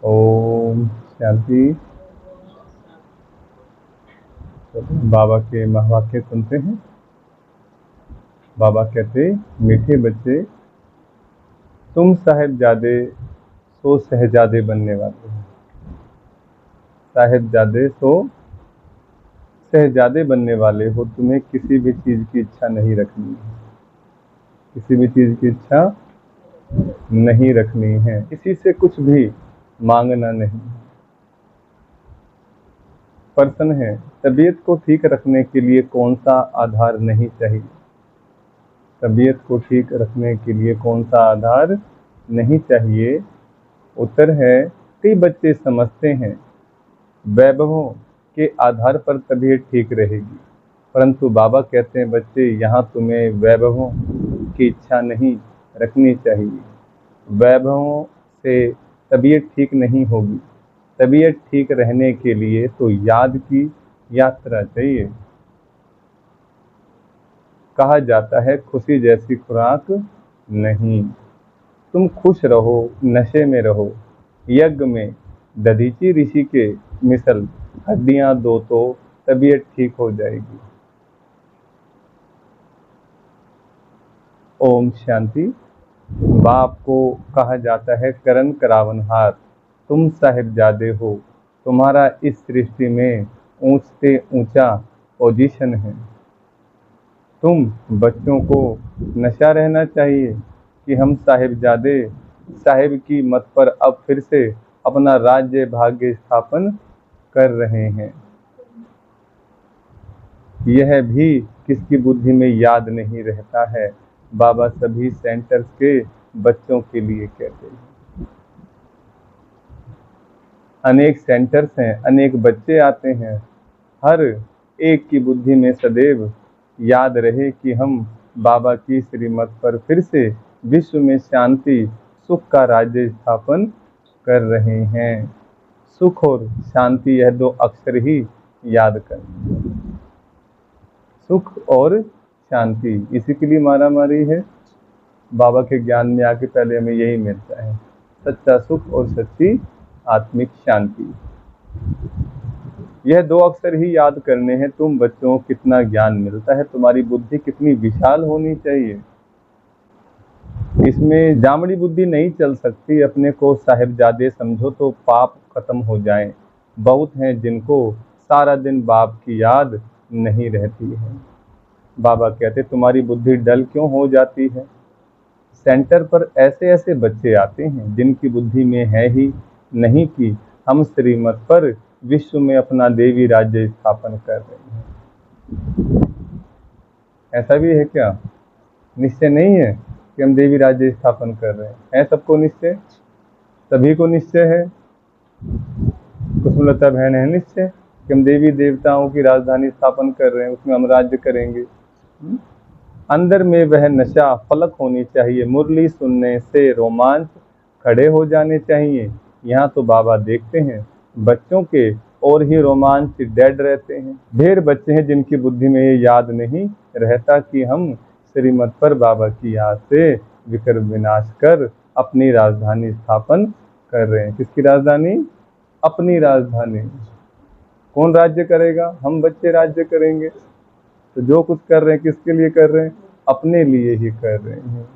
ओम शांति। बाबा के महावाक्य सुनते हैं। बाबा कहते, मीठे बच्चे, तुम साहिबजादे सो शहजादे बनने वाले हो। साहिबजादे सो शहजादे बनने वाले हो। तुम्हें किसी भी चीज की इच्छा नहीं रखनी है। किसी भी चीज की इच्छा नहीं रखनी है। किसी से कुछ भी मांगना नहीं। प्रश्न है, तबीयत को ठीक रखने के लिए कौन सा आधार नहीं चाहिए? तबीयत को ठीक रखने के लिए कौन सा आधार नहीं चाहिए? उत्तर है, कई बच्चे समझते हैं वैभवों के आधार पर तबीयत ठीक रहेगी, परंतु बाबा कहते हैं बच्चे, यहाँ तुम्हें वैभवों की इच्छा नहीं रखनी चाहिए। वैभवों से तबीयत ठीक नहीं होगी। तबीयत ठीक रहने के लिए तो याद की यात्रा चाहिए। कहा जाता है खुशी जैसी खुराक नहीं। तुम खुश रहो, नशे में रहो, यज्ञ में दधीची ऋषि के मिसल हड्डियां दो तो तबीयत ठीक हो जाएगी। ओम शांति। बाप को कहा जाता है करण करावनहार। तुम साहिबजादे हो। तुम्हारा इस सृष्टि में ऊंच से ऊंचा पोजीशन है। तुम बच्चों को नशा रहना चाहिए कि हम साहिबजादे साहिब की मत पर अब फिर से अपना राज्य भाग्य स्थापन कर रहे हैं। यह भी किसकी बुद्धि में याद नहीं रहता है। बाबा सभी सेंटर्स के बच्चों के लिए कहते हैं। अनेक सेंटर्स हैं, अनेक बच्चे आते हैं। हर एक की बुद्धि में सदैव याद रहे कि हम बाबा की श्रीमत पर फिर से विश्व में शांति सुख का राज्य स्थापन कर रहे हैं। सुख और शांति, यह दो अक्षर ही याद करें। सुख और शांति, इसी के लिए मारामारी है। बाबा के ज्ञान में आके पहले हमें यही मिलता है, सच्चा सुख और सच्ची आत्मिक शांति। यह दो अक्षर ही याद करने हैं। तुम बच्चों को कितना ज्ञान मिलता है, तुम्हारी बुद्धि कितनी विशाल होनी चाहिए। इसमें जामड़ी बुद्धि नहीं चल सकती। अपने को साहिबजादे समझो तो पाप खत्म हो जाएं। बहुत हैं जिनको सारा दिन बाप की याद नहीं रहती है। बाबा कहते, तुम्हारी बुद्धि डल क्यों हो जाती है? सेंटर पर ऐसे ऐसे बच्चे आते हैं जिनकी बुद्धि में है ही नहीं कि हम श्रीमत पर विश्व में अपना देवी राज्य स्थापन कर रहे हैं। ऐसा भी है क्या? निश्चय नहीं है कि हम देवी राज्य स्थापन कर रहे हैं। है सबको निश्चय? सभी को निश्चय है? कुसुमलता बहन है निश्चय कि हम देवी देवताओं की राजधानी स्थापन कर रहे हैं, उसमें हम राज्य करेंगे। अंदर में वह नशा फलक होनी चाहिए। मुरली सुनने से रोमांच खड़े हो जाने चाहिए। यहाँ तो बाबा देखते हैं बच्चों के और ही रोमांच डेड रहते हैं। ढेर बच्चे हैं जिनकी बुद्धि में ये याद नहीं रहता कि हम श्रीमत पर बाबा की याद से विक्रम विनाश कर अपनी राजधानी स्थापन कर रहे हैं। किसकी राजधानी? अपनी राजधानी। कौन राज्य करेगा? हम बच्चे राज्य करेंगे। तो जो कुछ कर रहे हैं किसके लिए कर रहे हैं? अपने लिए ही कर रहे हैं।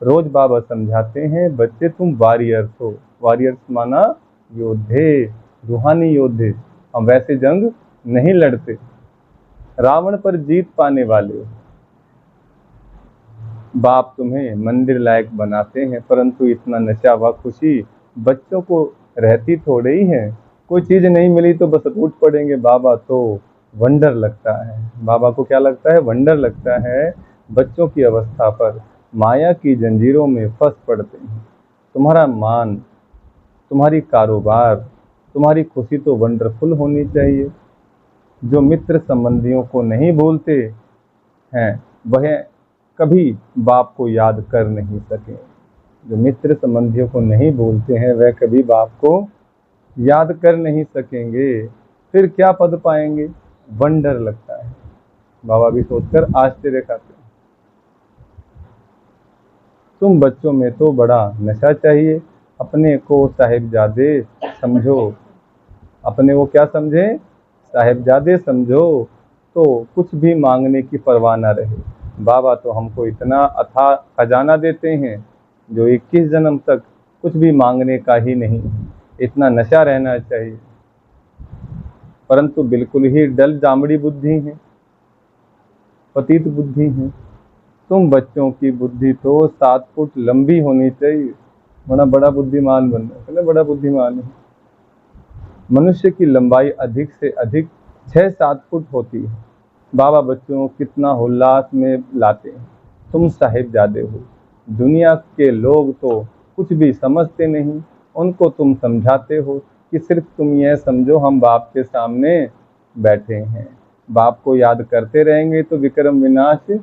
रोज बाबा समझाते हैं, बच्चे तुम वॉरियर्स हो। वॉरियर्स माना योद्धे, रूहानी योद्धे। हम वैसे जंग नहीं लड़ते। रावण पर जीत पाने वाले हो। बाप तुम्हें मंदिर लायक बनाते हैं, परंतु इतना नशा व खुशी बच्चों को रहती थोड़े ही है। कोई चीज नहीं मिली तो बस टूट पड़ेंगे। बाबा तो वंडर लगता है। बाबा को क्या लगता है? वंडर लगता है बच्चों की अवस्था पर। माया की जंजीरों में फंस पड़ते हैं। तुम्हारा मान, तुम्हारी कारोबार, तुम्हारी खुशी तो वंडरफुल होनी चाहिए। जो मित्र संबंधियों को नहीं भूलते हैं वह कभी बाप को याद कर नहीं सके। जो मित्र संबंधियों को नहीं भूलते हैं वह कभी बाप को याद कर नहीं सकेंगे। फिर क्या पद पाएंगे? वंडर लगता है। बाबा भी सोचकर आश्चर्य खाते हैं। तुम बच्चों में तो बड़ा नशा चाहिए। अपने को साहिबजादे समझो। अपने वो क्या समझे? साहिबजादे समझो, तो कुछ भी मांगने की परवाह ना रहे। बाबा तो हमको इतना अथाह खजाना देते हैं जो 21 जन्म तक कुछ भी मांगने का ही नहीं। इतना नशा रहना चाहिए। परंतु बिल्कुल ही डल जामड़ी बुद्धि है, पतित बुद्धि है। तुम बच्चों की बुद्धि तो 7 फुट लंबी होनी चाहिए। बड़ा बड़ा बुद्धिमान बनना है, बड़ा बुद्धिमान है। मनुष्य की लंबाई अधिक से अधिक 6-7 फुट होती है। बाबा बच्चों को कितना उल्लास में लाते हैं। तुम साहिबजादे हो। दुनिया के लोग तो कुछ भी समझते नहीं, उनको तुम समझाते हो कि सिर्फ तुम यह समझो हम बाप के सामने बैठे हैं, बाप को याद करते रहेंगे तो विक्रम विनाश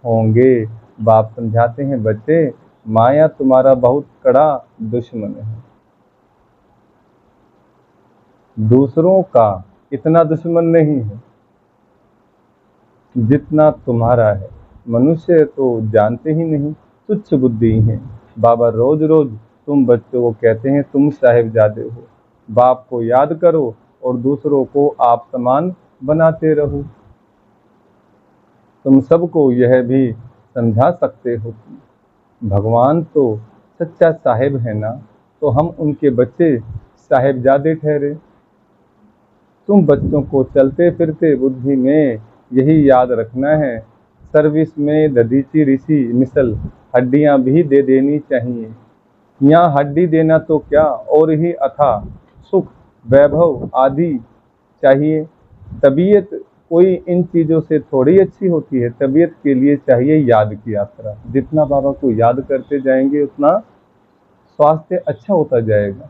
होंगे। बाप समझाते हैं, बच्चे माया तुम्हारा बहुत कड़ा दुश्मन है। दूसरों का इतना दुश्मन नहीं है जितना तुम्हारा है। मनुष्य तो जानते ही नहीं, तुच्छ बुद्धि है। बाबा रोज रोज तुम बच्चों को कहते हैं तुम साहिबजादे हो, बाप को याद करो और दूसरों को आप समान बनाते रहो। तुम सबको यह भी समझा सकते हो कि भगवान तो सच्चा साहिब है ना, तो हम उनके बच्चे साहिबजादे ठहरे। तुम बच्चों को चलते फिरते बुद्धि में यही याद रखना है, सर्विस में दधीची ऋषि मिसल हड्डियां भी दे देनी चाहिए। यहाँ हड्डी देना तो क्या, और ही अथा सुख वैभव आदि चाहिए। तबीयत कोई इन चीज़ों से थोड़ी अच्छी होती है। तबीयत के लिए चाहिए याद की यात्रा। जितना बाबा को याद करते जाएंगे उतना स्वास्थ्य अच्छा होता जाएगा।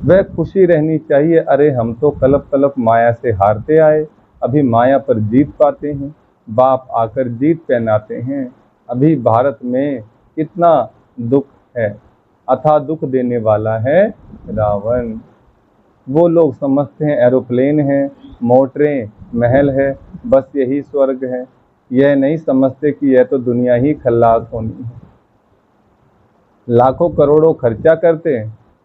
वह खुशी रहनी चाहिए, अरे हम तो कलप कलप माया से हारते आए, अभी माया पर जीत पाते हैं। बाप आकर जीत पहनाते हैं। अभी भारत में कितना दुख है, अथाह दुख देने वाला है रावण। वो लोग समझते हैं एरोप्लेन है, मोटरें, महल है, बस यही स्वर्ग है। यह नहीं समझते कि यह तो दुनिया ही खल्लास होनी है। लाखों करोड़ों खर्चा करते,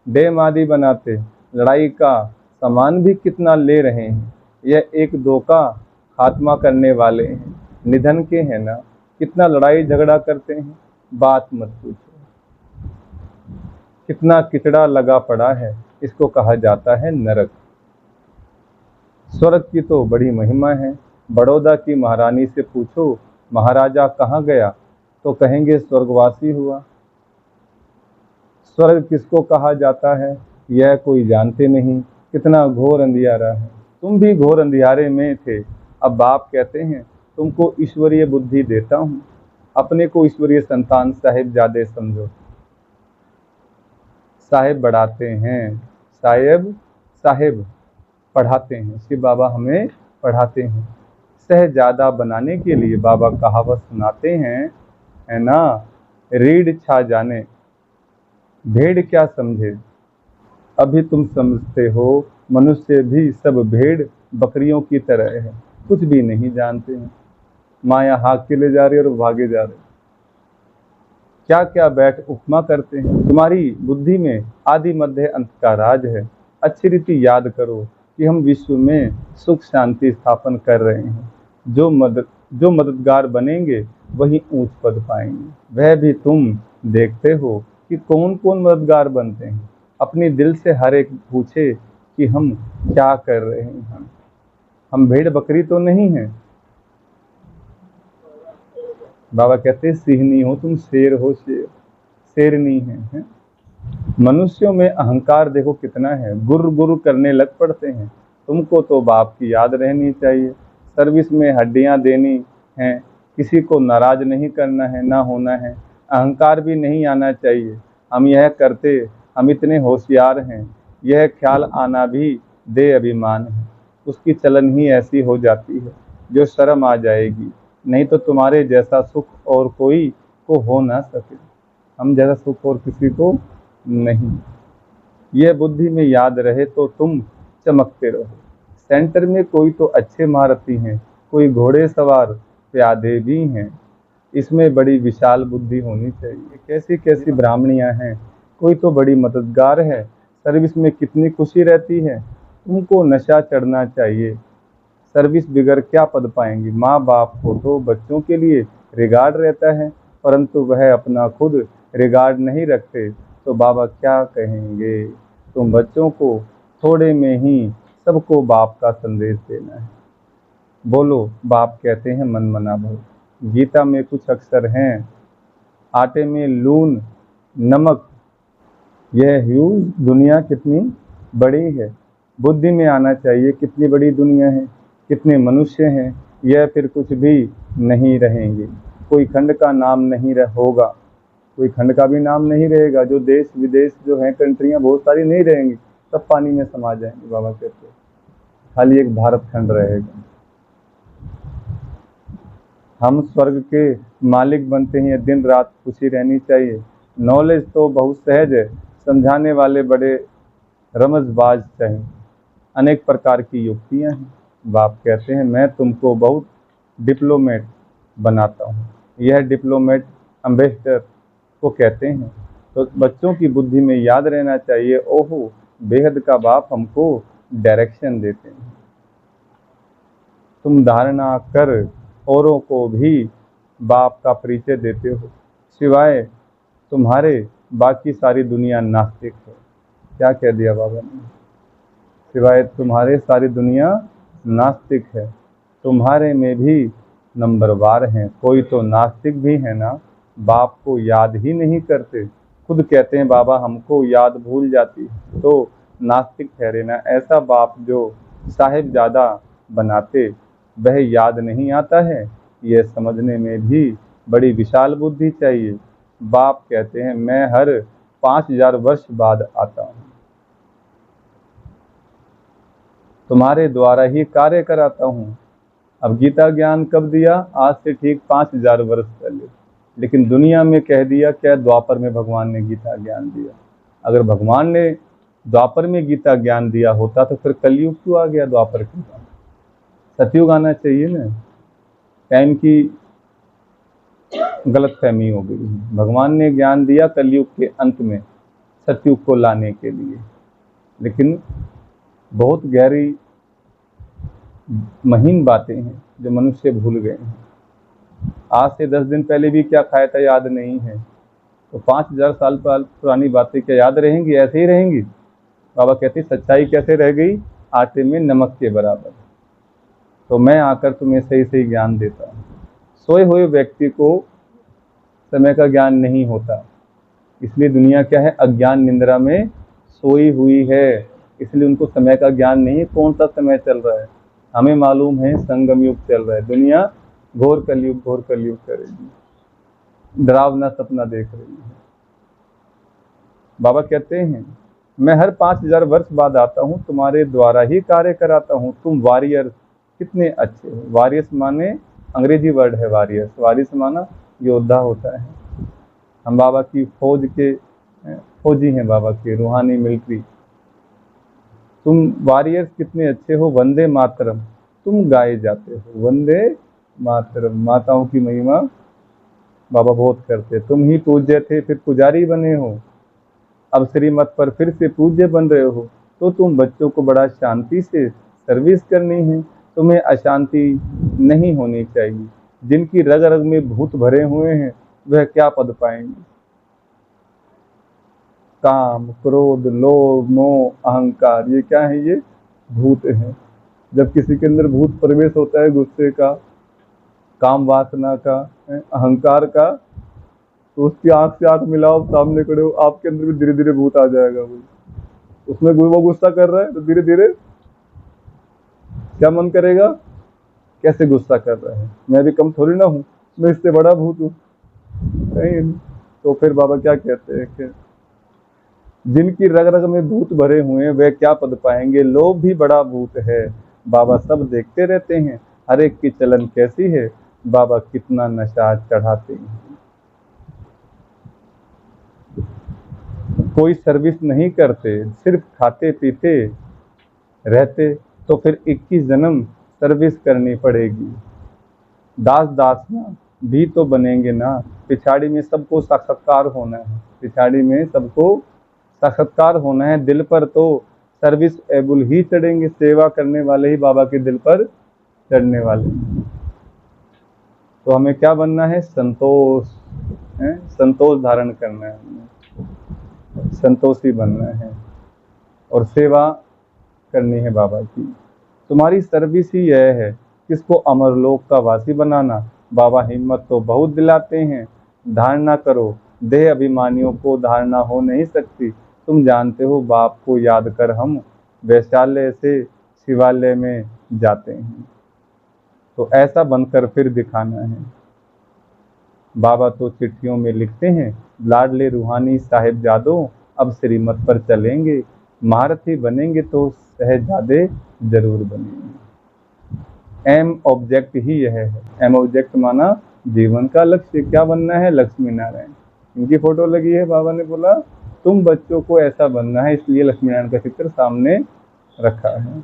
डैम आदि बनाते, लड़ाई का सामान भी कितना ले रहे हैं। यह एक दो का खात्मा करने वाले हैं, निधन के हैं ना। कितना लड़ाई झगड़ा करते हैं, बात मत पूछो। कितना किचड़ा लगा पड़ा है, इसको कहा जाता है नरक। स्वर्ग की तो बड़ी महिमा है। बड़ौदा की महारानी से पूछो महाराजा कहाँ गया, तो कहेंगे स्वर्गवासी हुआ। स्वर्ग किसको कहा जाता है यह कोई जानते नहीं। कितना घोर अंधियारा है। तुम भी घोर अंधियारे में थे। अब बाप कहते हैं तुमको ईश्वरीय बुद्धि देता हूँ, अपने को ईश्वरीय संतान साहिबजादे समझो। साहिब बढ़ाते हैं, साहिब पढ़ाते हैं। शिव बाबा हमें पढ़ाते हैं। सहजादा बनाने के लिए बाबा कहावत सुनाते हैं, है ना, रीढ़ छा जाने भेड़ क्या समझे। अभी तुम समझते हो मनुष्य भी सब भेड़ बकरियों की तरह है, कुछ भी नहीं जानते हैं। माया हाँक के ले जा रही है और भागे जा रहे। क्या क्या बैठ उपमा करते हैं। तुम्हारी बुद्धि में आदि मध्य अंत का राज है। अच्छी रीति याद करो कि हम विश्व में सुख शांति स्थापन कर रहे हैं। जो मददगार बनेंगे वही ऊंच पद पाएंगे। वह भी तुम देखते हो कि कौन कौन मददगार बनते हैं। अपने दिल से हर एक पूछे कि हम क्या कर रहे हैं। हम भेड़ बकरी तो नहीं हैं। बाबा कहते सिंहनी हो तुम, शेर हो, शेरनी है। मनुष्यों में अहंकार देखो कितना है, गुर गुर करने लग पड़ते हैं। तुमको तो बाप की याद रहनी चाहिए। सर्विस में हड्डियां देनी हैं, किसी को नाराज नहीं करना है, ना होना है। अहंकार भी नहीं आना चाहिए। हम यह करते, हम इतने होशियार हैं, यह ख्याल आना भी दे अभिमान है। उसकी चलन ही ऐसी हो जाती है जो शर्म आ जाएगी। नहीं तो तुम्हारे जैसा सुख और कोई को हो ना सके। हम जैसा सुख और किसी को नहीं। यह बुद्धि में याद रहे तो तुम चमकते रहो। सेंटर में कोई तो अच्छे महारथी हैं, कोई घोड़े सवार प्यादे भी हैं। इसमें बड़ी विशाल बुद्धि होनी चाहिए। कैसी कैसी ब्राह्मणियां हैं, कोई तो बड़ी मददगार है, सर्विस में कितनी खुशी रहती है। तुमको नशा चढ़ना चाहिए, सर्विस बिगड़ क्या पद पाएंगी। माँ बाप को तो बच्चों के लिए रिगार्ड रहता है, परंतु वह अपना खुद रिगार्ड नहीं रखते तो बाबा क्या कहेंगे। तुम बच्चों को थोड़े में ही सबको बाप का संदेश देना है। बोलो, बाप कहते हैं मन मना भव। गीता में कुछ अक्षर हैं, आटे में लून नमक, यह ह्यूज दुनिया कितनी बड़ी है। बुद्धि में आना चाहिए कितनी बड़ी दुनिया है, कितने मनुष्य हैं। यह फिर कुछ भी नहीं रहेंगे, कोई खंड का नाम नहीं होगा, कोई खंड का भी नाम नहीं रहेगा। जो देश विदेश जो हैं, कंट्रियां बहुत सारी नहीं रहेंगी, सब पानी में समा जाएंगे। बाबा कहते हैं खाली एक भारत खंड रहेगा। हम स्वर्ग के मालिक बनते हैं, दिन रात खुशी रहनी चाहिए। नॉलेज तो बहुत सहज है, समझाने वाले बड़े रमजबाज चाहिए। अनेक प्रकार की युक्तियां हैं। बाप कहते हैं मैं तुमको बहुत डिप्लोमेट बनाता हूँ। यह डिप्लोमेट एम्बेसडर को कहते हैं। तो बच्चों की बुद्धि में याद रहना चाहिए, ओहो बेहद का बाप हमको डायरेक्शन देते हैं। तुम धारणा कर औरों को भी बाप का परिचय देते हो, सिवाय तुम्हारे बाकी सारी दुनिया नास्तिक है। क्या कह दिया बाबा ने, सिवाय तुम्हारे सारी दुनिया नास्तिक है। तुम्हारे में भी नंबरवार हैं, कोई तो नास्तिक भी है ना, बाप को याद ही नहीं करते। खुद कहते हैं बाबा हमको याद भूल जाती, तो नास्तिक ठहरे ना। ऐसा बाप जो साहिबजादा बनाते वह याद नहीं आता है, यह समझने में भी बड़ी विशाल बुद्धि चाहिए। बाप कहते हैं मैं हर 5000 वर्ष बाद आता हूँ, तुम्हारे द्वारा ही कार्य कराता हूँ। अब गीता ज्ञान कब दिया, आज से ठीक 5000 वर्ष पहले। लेकिन दुनिया में कह दिया क्या, द्वापर में भगवान ने गीता ज्ञान दिया। अगर भगवान ने द्वापर में गीता ज्ञान दिया होता तो फिर कलयुग क्यों आ गया द्वापर के बाद। सतयुग आना चाहिए ना। टाइम की गलत फहमी हो गई। भगवान ने ज्ञान दिया कलयुग के अंत में सतयुग को लाने के लिए, लेकिन बहुत गहरी महीन बातें हैं जो मनुष्य भूल गए हैं। आज से 10 दिन पहले भी क्या खाया था याद नहीं है, तो 5000 साल पुरानी बातें क्या याद रहेंगी, ऐसे ही रहेंगी। बाबा कहते सच्चाई कैसे रह गई, आटे में नमक के बराबर। तो मैं आकर तुम्हें सही सही ज्ञान देता हूँ। सोए हुए व्यक्ति को समय का ज्ञान नहीं होता, इसलिए दुनिया क्या है, अज्ञान निंद्रा में सोई हुई है, इसलिए उनको समय का ज्ञान नहीं है कौन सा समय चल रहा है। हमें मालूम है संगम युग चल रहा है, दुनिया घोर कलयुग करेगी, डरावना सपना देख रही है। बाबा कहते हैं मैं हर 5000 वर्ष बाद आता हूँ, तुम्हारे द्वारा ही कार्य कराता हूँ। तुम वॉरियर कितने अच्छे हो। वॉरियर्स माने अंग्रेजी वर्ड है वॉरियर्स, वॉरियर्स माना योद्धा होता है। हम बाबा की फौज के फौजी हैं, बाबा के रूहानी मिलिट्री। तुम वॉरियर्स कितने अच्छे हो। वंदे मातरम तुम गाए जाते हो, वंदे मातरम। माताओं की महिमा बाबा बहुत करते। तुम ही पूज्य थे फिर पुजारी बने हो, अब श्रीमत पर फिर से पूज्य बन रहे हो। तो तुम बच्चों को बड़ा शांति से सर्विस करनी है, तुम्हें अशांति नहीं होनी चाहिए। जिनकी रग रग में भूत भरे हुए हैं वह क्या पद पाएंगे। काम क्रोध लोभ मोह अहंकार, ये क्या है, ये भूत हैं। जब किसी के अंदर भूत प्रवेश होता है, गुस्से का, काम वासना का, अहंकार का, तो उसकी आंख से आंख मिलाओ, सामने खड़े हो, आपके अंदर भी धीरे धीरे भूत आ जाएगा। उसमें वो गुस्सा कर रहा है तो धीरे धीरे क्या मन करेगा, कैसे गुस्सा कर रहा है, मैं भी कम थोड़ी ना हूँ, मैं इससे बड़ा भूत हूँ। नहीं, तो फिर बाबा क्या कहते हैं कि जिनकी रग रग में भूत भरे हुए वे क्या पद पाएंगे। लोभ भी बड़ा भूत है, बाबा सब देखते रहते हैं। हर एक की चलन कैसी है, बाबा कितना नशा चढ़ाते हैं। कोई सर्विस नहीं करते, सिर्फ खाते पीते रहते, तो फिर 21 जन्म सर्विस करनी पड़ेगी। दास दासियां भी तो बनेंगे ना। पिछाड़ी में सबको साक्षात्कार होना है, पिछाड़ी में सबको साक्षात्कार होना है। दिल पर तो सर्विस एबुल ही चढ़ेंगे, सेवा करने वाले ही बाबा के दिल पर चढ़ने वाले। तो हमें क्या बनना है? संतोष है, संतोष धारण करना है, हमें संतोषी बनना है और सेवा करनी है बाबा की। तुम्हारी सर्विस ही यह है, किसको अमरलोक का वासी बनाना। बाबा हिम्मत तो बहुत दिलाते हैं, धारणा करो देह अभिमानियों को धारणा हो नहीं सकती। तुम जानते हो बाप को याद कर हम वैशाल्य से शिवालय में जाते हैं, तो ऐसा बनकर फिर दिखाना है। बाबा तो चिट्ठियों में लिखते हैं, लाडले रूहानी साहिबजादों अब श्रीमत पर चलेंगे, महारथी बनेंगे तो शहजादे जरूर बनेंगे। एम ऑब्जेक्ट ही यह है। एम ऑब्जेक्ट माना जीवन का लक्ष्य क्या बनना है? लक्ष्मी नारायण। इनकी फोटो लगी है, बाबा ने बोला तुम बच्चों को ऐसा बनना है, इसलिए लक्ष्मी नारायण का चित्र सामने रखा है।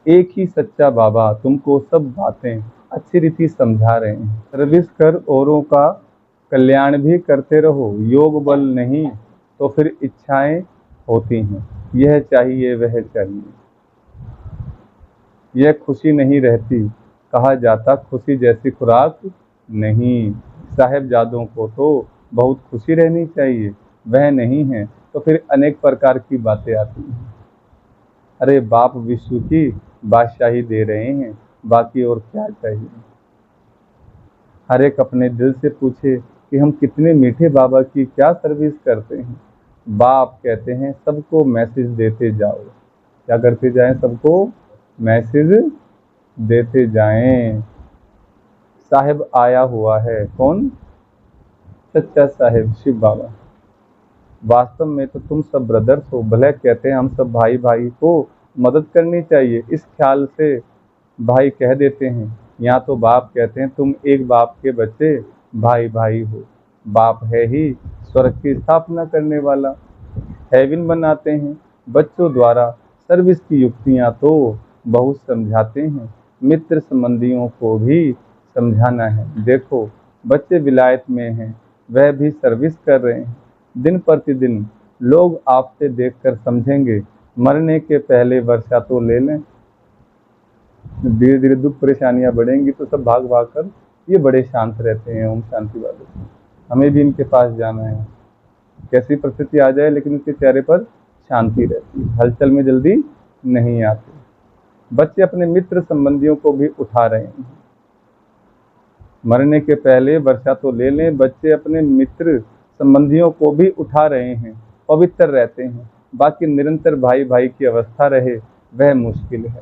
एक ही सच्चा बाबा तुमको सब बातें अच्छी रीति समझा रहे हैं। सर्विस कर औरों का कल्याण भी करते रहो, योग बल नहीं तो फिर इच्छाएं होती हैं, यह चाहिए वह चाहिए, यह खुशी नहीं रहती, कहा जाता खुशी जैसी खुराक नहीं। साहिबजादों को तो बहुत खुशी रहनी चाहिए, वह नहीं है तो फिर अनेक प्रकार की बातें आती हैं। अरे बाप विश्व की बादशाही दे रहे हैं, बाकी और क्या चाहिए। हर एक अपने दिल से पूछे कि हम कितने मीठे बाबा की क्या सर्विस करते हैं। बाप कहते हैं सबको मैसेज देते जाओ। क्या करते जाएं? सबको मैसेज देते जाएं। साहिब आया हुआ है, कौन? सच्चा साहिब शिव बाबा। वास्तव में तो तुम सब ब्रदर्स हो, भले कहते हैं हम सब भाई भाई को मदद करनी चाहिए, इस ख्याल से भाई कह देते हैं। यहाँ तो बाप कहते हैं तुम एक बाप के बच्चे भाई भाई हो। बाप है ही स्वर्ग की स्थापना करने वाला, हेवन बनाते हैं। बच्चों द्वारा सर्विस की युक्तियाँ तो बहुत समझाते हैं, मित्र संबंधियों को भी समझाना है। देखो बच्चे विलायत में हैं, वह भी सर्विस कर रहे हैं। दिन प्रतिदिन लोग आपसे देखकर समझेंगे, मरने के पहले वर्षा तो ले लें। धीरे धीरे दुख परेशानियां बढ़ेंगी तो सब भाग भाग कर, ये बड़े शांत रहते हैं, ओम शांति वाले, हमें भी इनके पास जाना है। कैसी परिस्थिति आ जाए लेकिन उसके चेहरे पर शांति रहती है, हलचल में जल्दी नहीं आते। बच्चे अपने मित्र संबंधियों को भी उठा रहे हैं, मरने के पहले वर्षा तो ले लें। बच्चे अपने मित्र संबंधियों को भी उठा रहे हैं, पवित्र रहते हैं। बाकी निरंतर भाई भाई की अवस्था रहे वह मुश्किल है।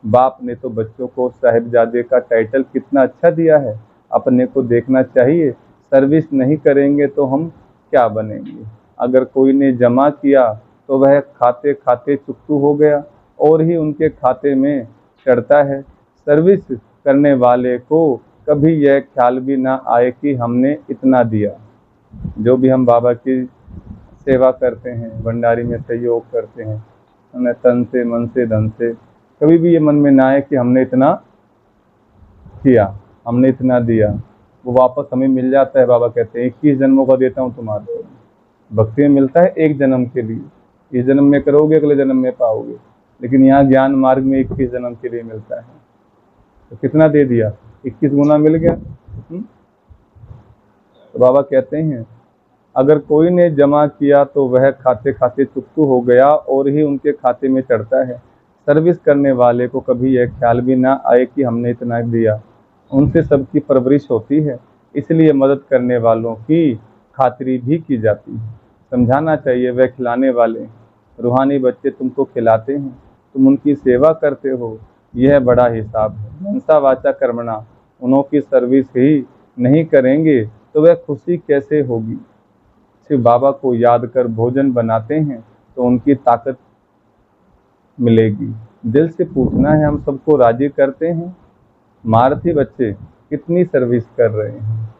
बाप ने तो बच्चों को साहिबजादे का टाइटल कितना अच्छा दिया है, अपने को देखना चाहिए। सर्विस नहीं करेंगे तो हम क्या बनेंगे। अगर कोई ने जमा किया तो वह खाते खाते चुकतू हो गया और ही उनके खाते में चढ़ता है। सर्विस करने वाले को कभी यह ख्याल भी ना आए कि हमने इतना दिया। जो भी हम बाबा की सेवा करते हैं, भंडारी में सहयोग करते हैं, हमें तन से मन से धन से, कभी भी ये मन में ना आए कि हमने इतना किया, हमने इतना दिया। वो वापस हमें मिल जाता है। बाबा कहते हैं 21 जन्मों का देता हूँ तुम्हारे। भक्ति में मिलता है एक जन्म के लिए, इस जन्म में करोगे अगले जन्म में पाओगे, लेकिन यहाँ ज्ञान मार्ग में 21 जन्म के लिए मिलता है। तो कितना दे दिया? 21 गुना मिल गया। तो बाबा कहते हैं अगर कोई ने जमा किया तो वह खाते खाते चुकतू हो गया और ही उनके खाते में चढ़ता है। सर्विस करने वाले को कभी यह ख्याल भी ना आए कि हमने इतना दिया। उनसे सबकी परवरिश होती है, इसलिए मदद करने वालों की खातिरी भी की जाती है। समझाना चाहिए, वह खिलाने वाले रूहानी बच्चे तुमको खिलाते हैं, तुम उनकी सेवा करते हो, यह बड़ा हिसाब है। मनसा वाचा कर्मणा, उन्हों की सर्विस ही नहीं करेंगे तो वह खुशी कैसे होगी। शिव बाबा को याद कर भोजन बनाते हैं तो उनकी ताकत मिलेगी। दिल से पूछना है, हम सबको राजी करते हैं? महारथी बच्चे कितनी सर्विस कर रहे हैं।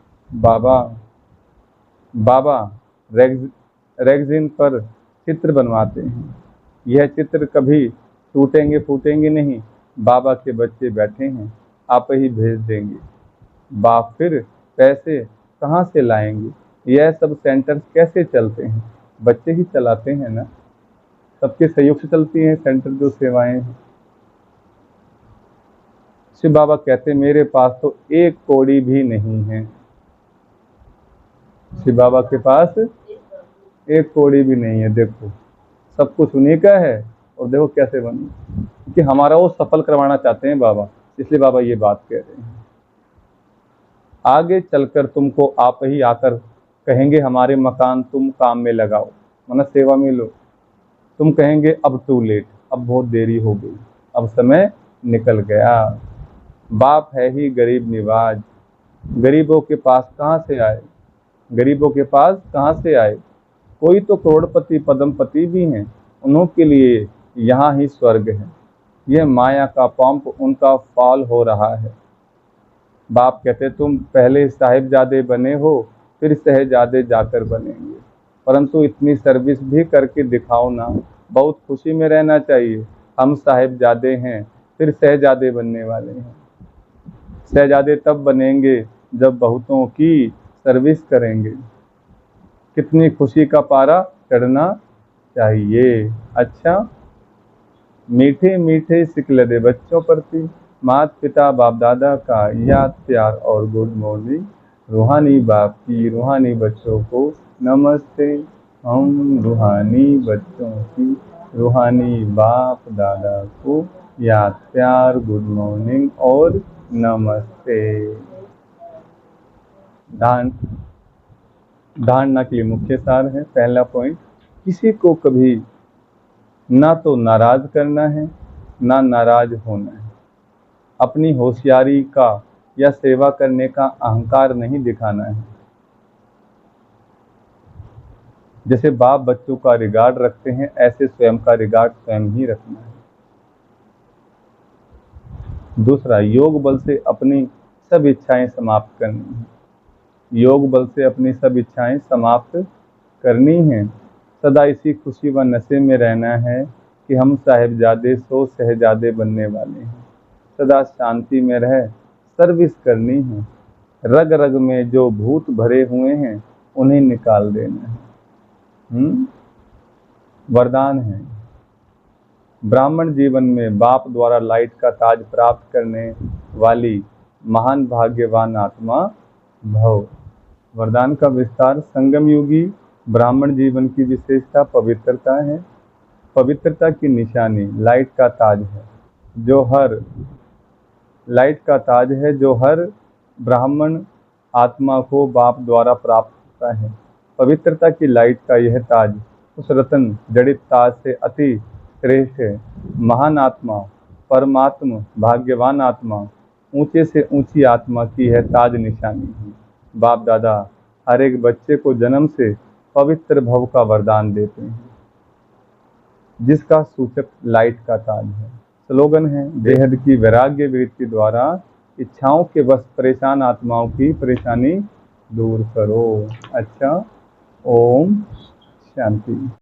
बाबा रेगजिन पर चित्र बनवाते हैं, यह चित्र कभी टूटेंगे फूटेंगे नहीं। बाबा के बच्चे बैठे हैं, आप ही भेज देंगे। बाप फिर पैसे कहाँ से लाएंगे? यह सब सेंटर कैसे चलते हैं? बच्चे ही चलाते हैं ना, सबके सहयोग से चलती हैं सेंटर जो सेवाएं हैं। शिव बाबा कहते मेरे पास तो 1 कौड़ी भी नहीं है। शिव बाबा के पास 1 कौड़ी भी नहीं है। देखो सब कुछ उन्हीं का है और देखो कैसे बने, कि हमारा वो सफल करवाना चाहते हैं बाबा, इसलिए बाबा ये बात कह रहे हैं। आगे चलकर तुमको आप ही आकर कहेंगे हमारे मकान तुम काम में लगाओ, मतलब सेवा में लो। तुम कहेंगे अब टू लेट, अब बहुत देरी हो गई, अब समय निकल गया। बाप है ही गरीब निवाज, गरीबों के पास कहाँ से आए? गरीबों के पास कहाँ से आए? कोई तो करोड़पति पद्मपति भी हैं, उन्हों के लिए यहाँ ही स्वर्ग है। यह माया का पंप उनका फॉल हो रहा है। बाप कहते तुम पहले साहिबजादे बने हो, फिर शहजादे जाकर बनेंगे, परंतु इतनी सर्विस भी करके दिखाओ ना, बहुत खुशी में रहना चाहिए। हम साहिबजादे हैं, फिर शहजादे बनने वाले हैं। शहजादे तब बनेंगे जब बहुतों की सर्विस करेंगे। कितनी खुशी का पारा चढ़ना चाहिए। अच्छा, मीठे मीठे सिकलदे बच्चों प्रति माता पिता बाप दादा का याद प्यार और गुड मॉर्निंग। रूहानी बाप की रूहानी बच्चों को नमस्ते। हम रूहानी बच्चों की रूहानी बाप दादा को याद प्यार गुड मॉर्निंग और नमस्ते। धारणा के लिए मुख्य सार है। पहला पॉइंट, किसी को कभी ना तो नाराज करना है ना नाराज होना है। अपनी होशियारी का या सेवा करने का अहंकार नहीं दिखाना है। जैसे बाप बच्चों का रिगार्ड रखते हैं, ऐसे स्वयं का रिगार्ड स्वयं ही रखना है। दूसरा, योग बल से अपनी सब इच्छाएं समाप्त करनी है। योग बल से अपनी सब इच्छाएं समाप्त करनी है। सदा इसी खुशी व नशे में रहना है कि हम साहिबजादे सो शहजादे बनने वाले हैं। सदा शांति में रह सर्विस करनी है। रग रग में जो भूत भरे हुए हैं उन्हें निकाल देना है। वरदान है। ब्राह्मण जीवन में बाप द्वारा लाइट का ताज प्राप्त करने वाली महान भाग्यवान आत्मा भव। वरदान का विस्तार। संगम युगी ब्राह्मण जीवन की विशेषता पवित्रता है। पवित्रता की निशानी लाइट का ताज है, जो हर ब्राह्मण आत्मा को बाप द्वारा प्राप्त होता है। पवित्रता की लाइट का यह ताज उस रतन जड़ित ताज से अति श्रेष्ठ है। महान आत्मा, परमात्मा, भाग्यवान आत्मा, ऊंचे से ऊंची आत्मा की है ताज निशानी है। बाप दादा हर एक बच्चे को जन्म से पवित्र भव का वरदान देते हैं, जिसका सूचक लाइट का ताज है। स्लोगन है, बेहद की वैराग्य वृत्ति द्वारा इच्छाओं के वश परेशान आत्माओं की परेशानी दूर करो। अच्छा, ओम शांति।